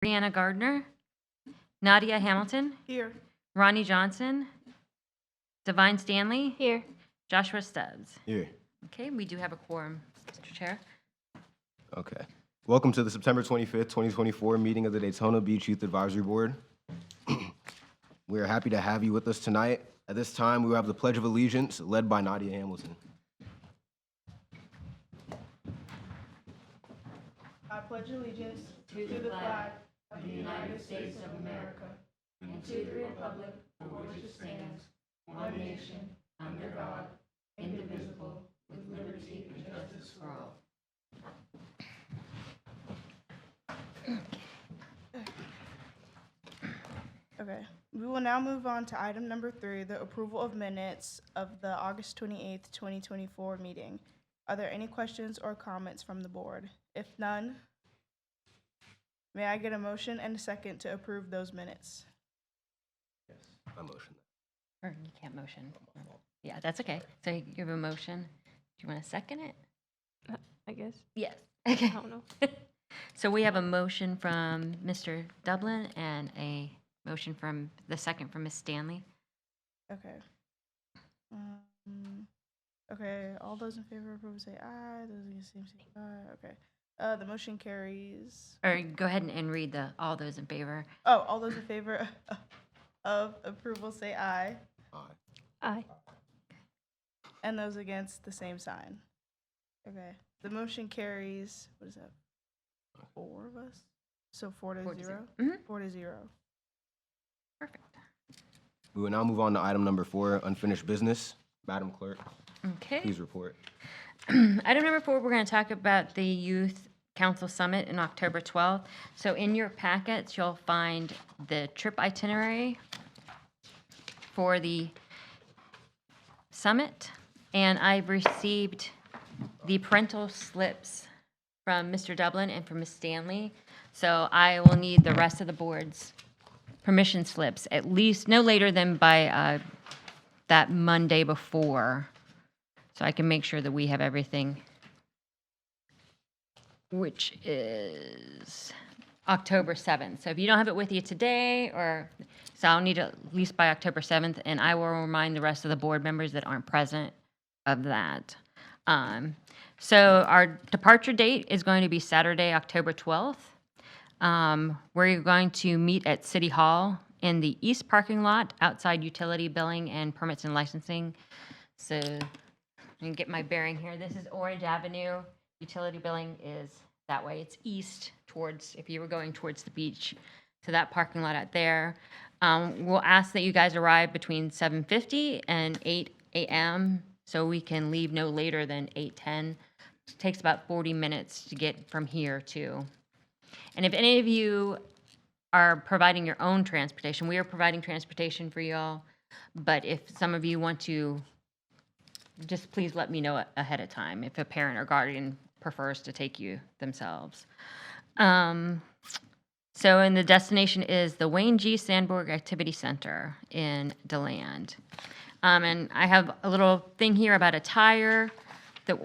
Brianna Gardner, Nadia Hamilton, Here. Ronnie Johnson, Divine Stanley, Here. Joshua Stubbs. Here. Okay, we do have a quorum, Mr. Chair. Okay. Welcome to the September 25th, 2024 meeting of the Daytona Beach Youth Advisory Board. We are happy to have you with us tonight. At this time, we will have the Pledge of Allegiance led by Nadia Hamilton. I pledge allegiance to the flag of the United States of America and to the republic for which it stands, one nation, under God, indivisible, with liberty and justice for all. Okay, we will now move on to item number 3, the approval of minutes of the August 28th, 2024 meeting. Are there any questions or comments from the board? If none, may I get a motion and a second to approve those minutes? Yes. I motion Or you can't motion. Yeah, that's okay. So you have a motion. Do you want to second it? I guess. Yes. I Okay. don't know. So we have a motion from Mr. Dublin and a motion from the second from Ms. Stanley. Okay. Okay, all those in favor of approval say aye, those against same say aye, okay. The motion carries. Or go ahead and read all those in favor. Oh, all those in favor of approval say aye, aye. Aye. and those against the same sign. Okay, the motion carries, what is that, 4 of us? So 4 to 0? Mhm. 4 to 0. Perfect. We will now move on to item number 4, unfinished business. Madam Clerk, Okay. please report. Item number 4, we're going to talk about the Youth Council Summit in October 12th. So in your packets, you'll find the trip itinerary for the summit. And I've received the parental slips from Mr. Dublin and from Ms. Stanley. So I will need the rest of the board's permission slips, at least no later than by that Monday before, so I can make sure that we have everything, which is October 7th. So if you don't have it with you today, so I'll need it at least by October 7th, and I will remind the rest of the board members that aren't present of that. So our departure date is going to be Saturday, October 12th. We're going to meet at City Hall in the east parking lot outside utility billing and permits and licensing. So I can get my bearing here. This is Orange Avenue. Utility billing is that way. It's east towards, if you were going towards the beach, to that parking lot out there. We'll ask that you guys arrive between 7:50 and 8 a.m. so we can leave no later than 8:10. It takes about 40 minutes to get from here to. And if any of you are providing your own transportation, we are providing transportation for y'all. But if some of you want to, just please let me know ahead of time if a parent or guardian prefers to take you themselves. So, and the destination is the Wayne G. Sandborg Activity Center in DeLand. And I have a little thing here about attire that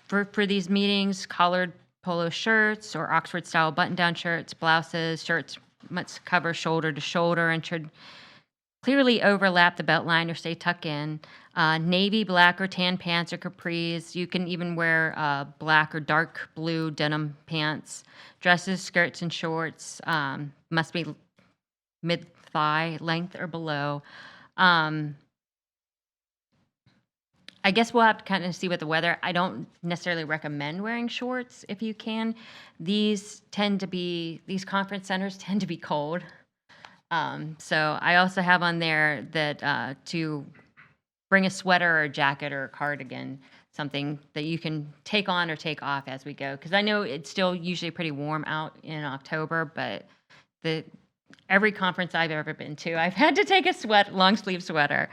for these meetings: collared polo shirts or Oxford-style button-down shirts, blouses, shirts must cover shoulder to shoulder and should clearly overlap the belt line or stay tucked in. Navy, black, or tan pants or capris. You can even wear black or dark blue denim pants. Dresses, skirts, and shorts must be mid-thigh length or below. I guess we'll have to kind of see what the weather. I don't necessarily recommend wearing shorts if you can. These conference centers tend to be cold. So I also have on there that to bring a sweater or a jacket or a cardigan, something that you can take on or take off as we go. Because I know it's still usually pretty warm out in October, but every conference I've ever been to, I've had to take a long sleeve sweater.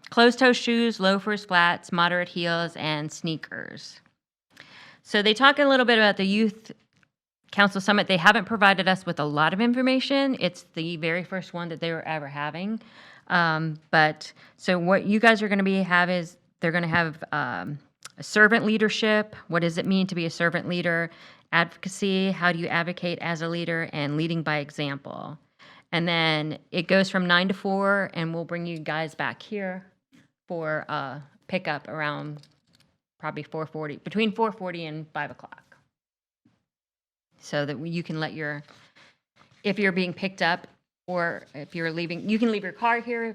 Closed-toe shoes, loafers, flats, moderate heels, and sneakers. So they talk a little bit about the Youth Council Summit. They haven't provided us with a lot of information. It's the very first one that they were ever having. But so what you guys are going to have is they're going to have servant leadership, what does it mean to be a servant leader? Advocacy, how do you advocate as a leader? And leading by example. And then it goes from 9 to 4, and we'll bring you guys back here for pickup around probably 4:40, between 4:40 and 5 o'clock. So that you can let if you're being picked up or if you're leaving, you can leave your car here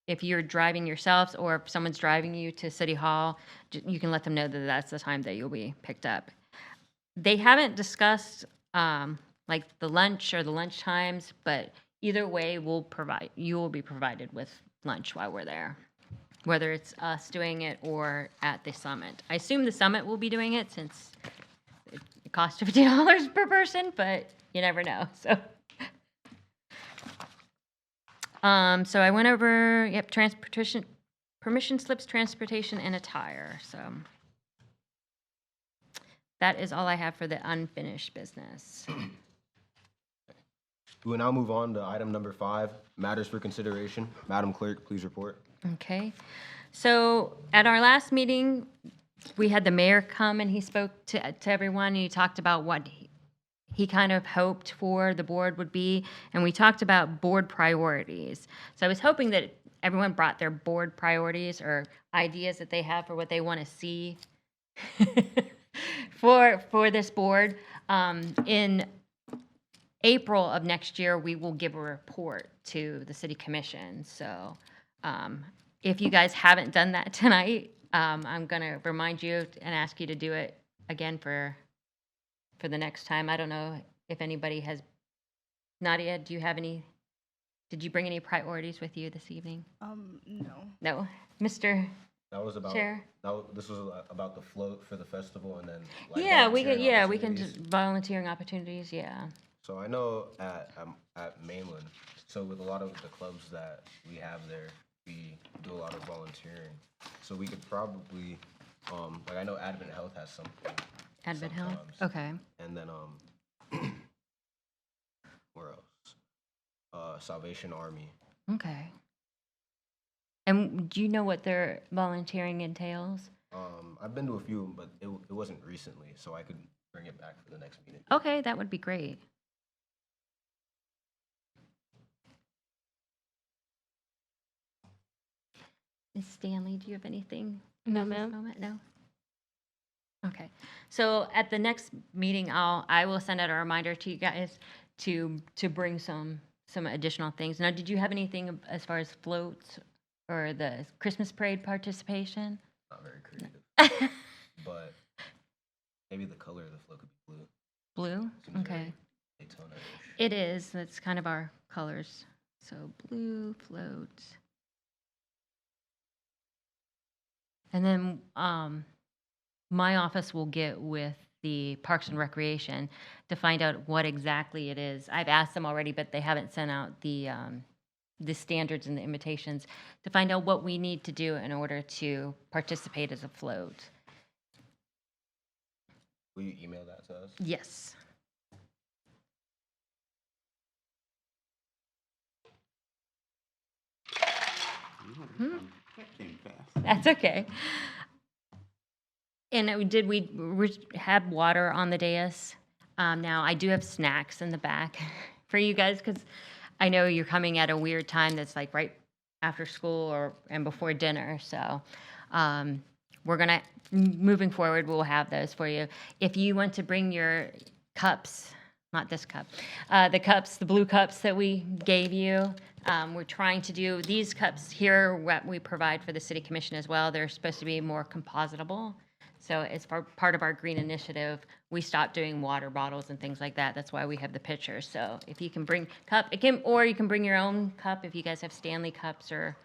if you're driving yourselves, or if someone's driving you to City Hall, you can let them know that that's the time that you'll be picked up. They haven't discussed like the lunch or the lunch times, but either way, you will be provided with lunch while we're there, whether it's us doing it or at the summit. I assume the summit will be doing it since it costs $50 per person, but you never know. So I went over, transportation, permission slips, transportation, and attire. So that is all I have for the unfinished business. We will now move on to item number 5, matters for consideration. Madam Clerk, please report. Okay. So at our last meeting, we had the mayor come and he spoke to everyone, and he talked about what he kind of hoped for the board would be, and we talked about board priorities. So I was hoping that everyone brought their board priorities or ideas that they have for what they want to see for this board. In April of next year, we will give a report to the city commission. So if you guys haven't done that tonight, I'm going to remind you and ask you to do it again for the next time. I don't know if anybody has. Nadia, did you bring any priorities with you this evening? No. No. Mr. That was about Chair? This was about the float for the festival, and then We volunteering can opportunities. just volunteering opportunities, yeah. So I know at Mainland, so with a lot of the clubs that we have there, we do a lot of volunteering. So we could probably, I know Advent Health has something. Advent Health? sometimes. Okay. And then where else? Salvation Army. Okay. And do you know what their volunteering entails? I've been to a few, but it wasn't recently, so I could bring it back for the next meeting. Okay, that would be great. Ms. Stanley, do you have anything? No, at this ma'am. moment? No? Okay. So at the next meeting, I will send out a reminder to you guys to bring some additional things. Now, did you have anything as far as floats or the Christmas parade participation? Not very creative, but maybe the color of the float could be blue. Blue? Seems Okay. very Daytona-ish. It is. That's kind of our colors. So blue floats. And then my office will get with the Parks and Recreation to find out what exactly it is. I've asked them already, but they haven't sent out the standards and the invitations to find out what we need to do in order to participate as a float. Will you email that to us? Yes. That came fast. That's okay. And we had water on the dais. Now, I do have snacks in the back for you guys because I know you're coming at a weird time that's like right after school and before dinner. So we're going to, moving forward, we'll have those for you. If you want to bring your cups, not this cup, the blue cups that we gave you, we're trying to do these cups here, what we provide for the city commission as well. They're supposed to be more compositable. So as part of our green initiative, we stopped doing water bottles and things like that. That's why we have the pitchers. So if you can bring or you can bring your own cup if you guys have Stanley cups or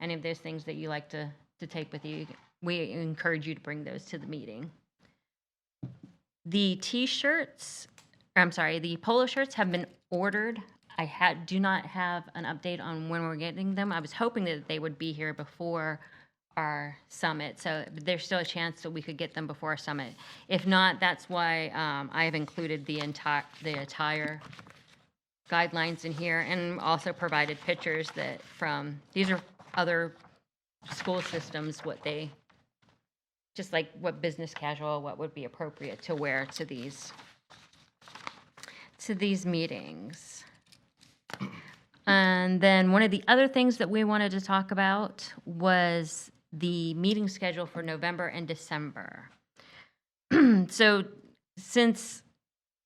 any of those things that you like to take with you. We encourage you to bring those to the meeting. The the polo shirts have been ordered. I do not have an update on when we're getting them. I was hoping that they would be here before our summit, so there's still a chance that we could get them before our summit. If not, that's why I have included the attire guidelines in here, and also provided pictures these are other school systems, what they just like what business casual, what would be appropriate to wear to these meetings. And then one of the other things that we wanted to talk about was the meeting schedule for November and December. So since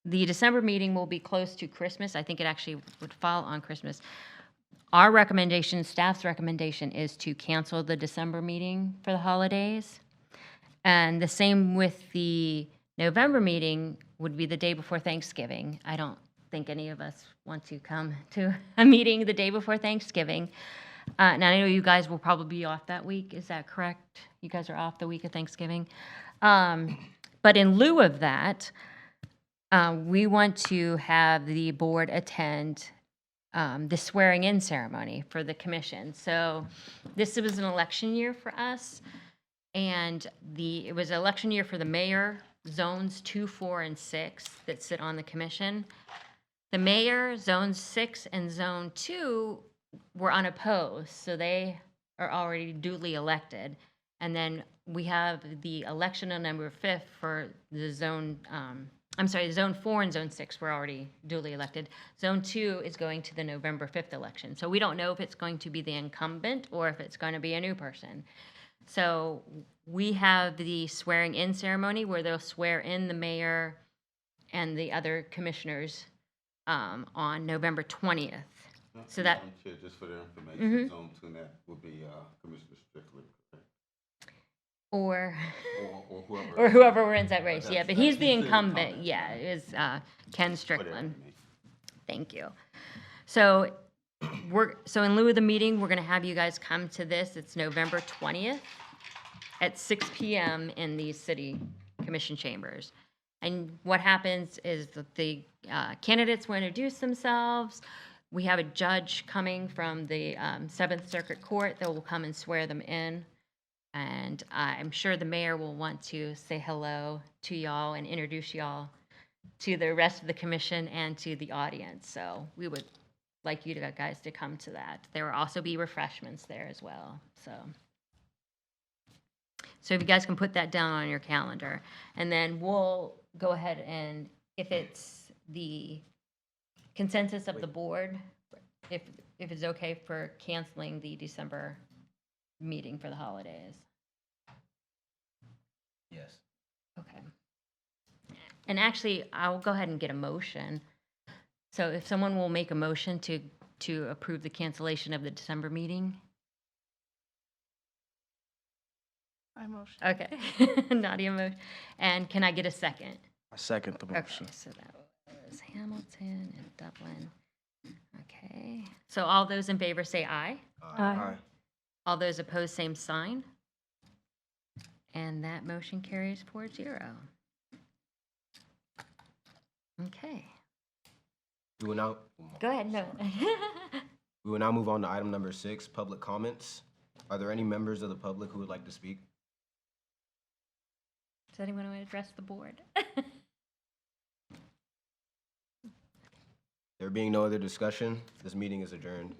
the December meeting will be close to Christmas, I think it actually would fall on Christmas. Our recommendation, staff's recommendation, is to cancel the December meeting for the holidays. And the same with the November meeting would be the day before Thanksgiving. I don't think any of us want to come to a meeting the day before Thanksgiving. And I know you guys will probably be off that week. Is that correct? You guys are off the week of Thanksgiving. But in lieu of that, we want to have the board attend the swearing-in ceremony for the commission. So this was an election year for us, and it was an election year for the mayor, zones 2, 4, and 6 that sit on the commission. The mayor, zone 6 and zone 2 were unopposed, so they are already duly elected. And then we have the election on November 5th for the zone, zone 4 and zone 6 were already duly elected. Zone 2 is going to the November 5th election. So we don't know if it's going to be the incumbent or if it's going to be a new person. So we have the swearing-in ceremony where they'll swear in the mayor and the other commissioners on November 20th. So that, Madam Chair, just for their information, Zone 2 net will be Commissioner Strickland. or Or whoever. or whoever wins that race, yeah, That's- but he's the he's the incumbent, incumbent. yeah, it is Ken For their Strickland. information. Thank you. So in lieu of the meeting, we're gonna have you guys come to this. It's November 20th at 6 PM in the city commission chambers. And what happens is that the candidates will introduce themselves. We have a judge coming from the 7th Circuit Court that will come and swear them in. And I'm sure the mayor will want to say hello to y'all and introduce y'all to the rest of the commission and to the audience. So we would like you guys to come to that. There will also be refreshments there as well, So if you guys can put that down on your calendar. And then we'll go ahead and, if it's the consensus of the board, if it's okay for canceling the December meeting for the holidays. Yes. Okay. And actually, I'll go ahead and get a motion. So if someone will make a motion to approve the cancellation of the December meeting. I motion. Okay. Nadia motion. And can I get a second? I second the Okay, motion. so that was Hamilton and Dublin. Okay. So all those in favor say aye. Aye. All those opposed, same sign. And that motion carries 4-0. Okay. We will now, Go ahead, no. we will now move on to item number 6, public comments. Are there any members of the public who would like to speak? Does anyone want to address the board? There being no other discussion, this meeting is adjourned.